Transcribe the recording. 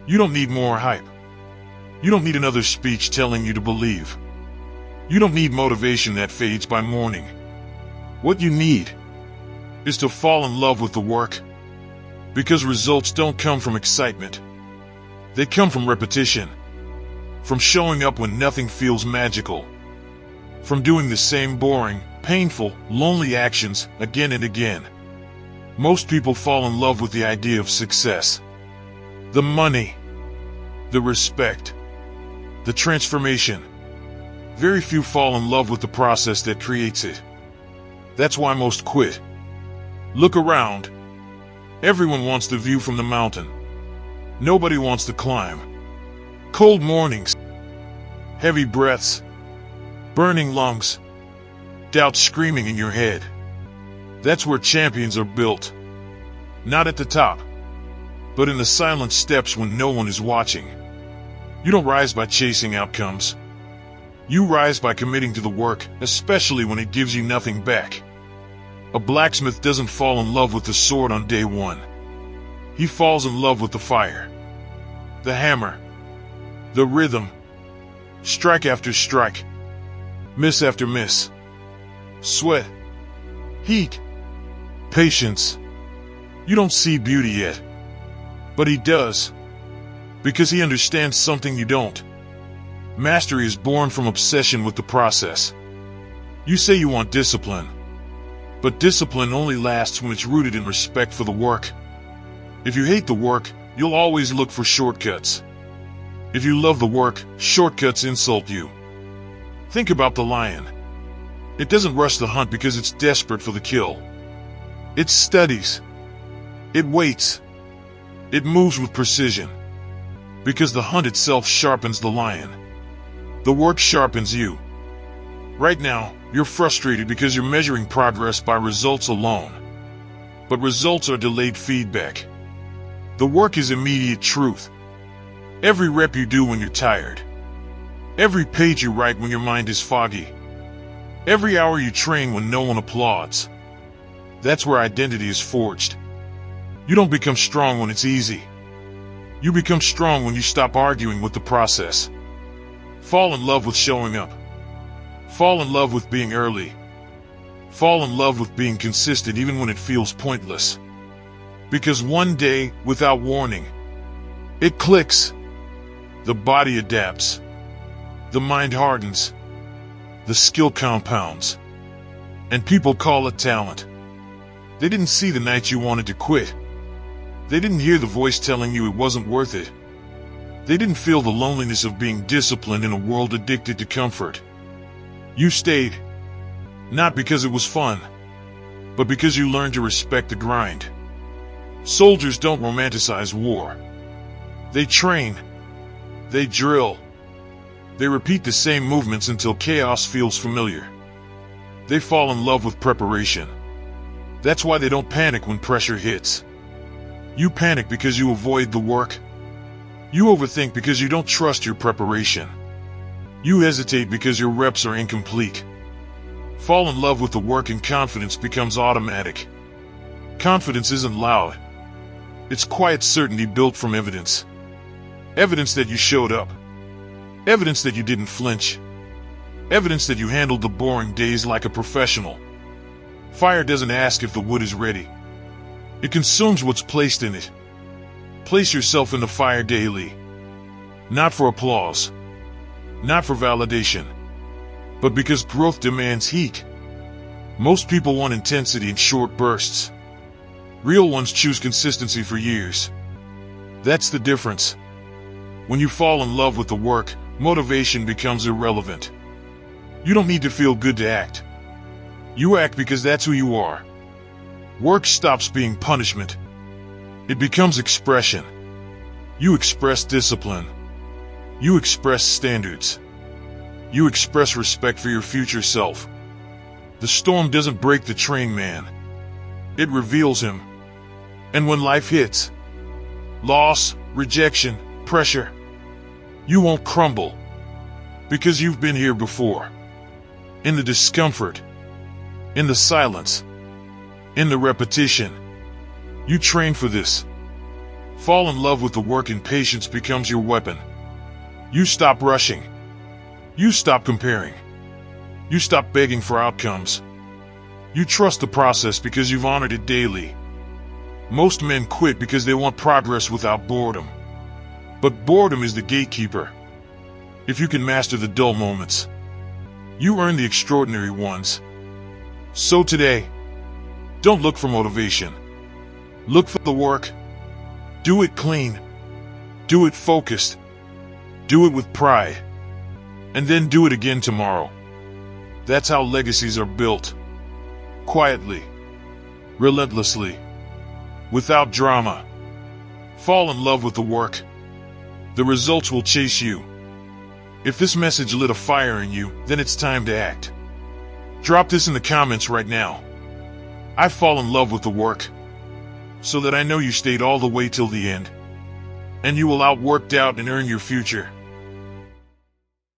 You don't need more hype. You don't need another speech telling you to believe. You don't need motivation that fades by morning. What you need is to fall in love with the work. Because results don't come from excitement. They come from repetition. From showing up when nothing feels magical. From doing the same boring, painful, lonely actions again and again. Most people fall in love with the idea of success. The money. The respect. The transformation. Very few fall in love with the process that creates it. That's why most quit. Look around. Everyone wants the view from the mountain. Nobody wants to climb. Cold mornings. Heavy breaths. Burning lungs. Doubt screaming in your head. That's where champions are built. Not at the top, but in the silent steps when no one is watching. You don't rise by chasing outcomes. You rise by committing to the work, especially when it gives you nothing back. A blacksmith doesn't fall in love with the sword on day one. He falls in love with the fire. The hammer. The rhythm. Strike after strike. Miss after miss. Sweat. Heat. Patience. You don't see beauty yet. But he does. Because he understands something you don't. Mastery is born from obsession with the process. You say you want discipline. But discipline only lasts when it's rooted in respect for the work. If you hate the work, you'll always look for shortcuts. If you love the work, shortcuts insult you. Think about the lion. It doesn't rush the hunt because it's desperate for the kill. It studies. It waits. It moves with precision. Because the hunt itself sharpens the lion. The work sharpens you. Right now, you're frustrated because you're measuring progress by results alone. But results are delayed feedback. The work is immediate truth. Every rep you do when you're tired. Every page you write when your mind is foggy. Every hour you train when no one applauds. That's where identity is forged. You don't become strong when it's easy. You become strong when you stop arguing with the process. Fall in love with showing up. Fall in love with being early. Fall in love with being consistent even when it feels pointless. Because one day, without warning, it clicks. The body adapts. The mind hardens. The skill compounds. And people call it talent. They didn't see the nights you wanted to quit. They didn't hear the voice telling you it wasn't worth it. They didn't feel the loneliness of being disciplined in a world addicted to comfort. You stayed. Not because it was fun, but because you learned to respect the grind. Soldiers don't romanticize war. They train. They drill. They repeat the same movements until chaos feels familiar. They fall in love with preparation. That's why they don't panic when pressure hits. You panic because you avoid the work. You overthink because you don't trust your preparation. You hesitate because your reps are incomplete. Fall in love with the work and confidence becomes automatic. Confidence isn't loud. It's quiet certainty built from evidence. Evidence that you showed up. Evidence that you didn't flinch. Evidence that you handled the boring days like a professional. Fire doesn't ask if the wood is ready. It consumes what's placed in it. Place yourself in the fire daily. Not for applause. Not for validation. But because growth demands heat. Most people want intensity in short bursts. Real ones choose consistency for years. That's the difference. When you fall in love with the work, motivation becomes irrelevant. You don't need to feel good to act. You act because that's who you are. Work stops being punishment. It becomes expression. You express discipline. You express standards. You express respect for your future self. The storm doesn't break the train man. It reveals him. And when life hits, loss, rejection, pressure, you won't crumble. Because you've been here before. In the discomfort. In the silence. In the repetition. You train for this. Fall in love with the work and patience becomes your weapon. You stop rushing. You stop comparing. You stop begging for outcomes. You trust the process because you've honored it daily. Most men quit because they want progress without boredom. But boredom is the gatekeeper. If you can master the dull moments, you earn the extraordinary ones. So today, don't look for motivation. Look for the work. Do it clean. Do it focused. Do it with pride. And then do it again tomorrow. That's how legacies are built. Quietly. Relentlessly. Without drama. Fall in love with the work. The results will chase you. If this message lit a fire in you, then it's time to act. Drop this in the comments right now. I fall in love with the work, so that I know you stayed all the way till the end, and you will outwork doubt and earn your future.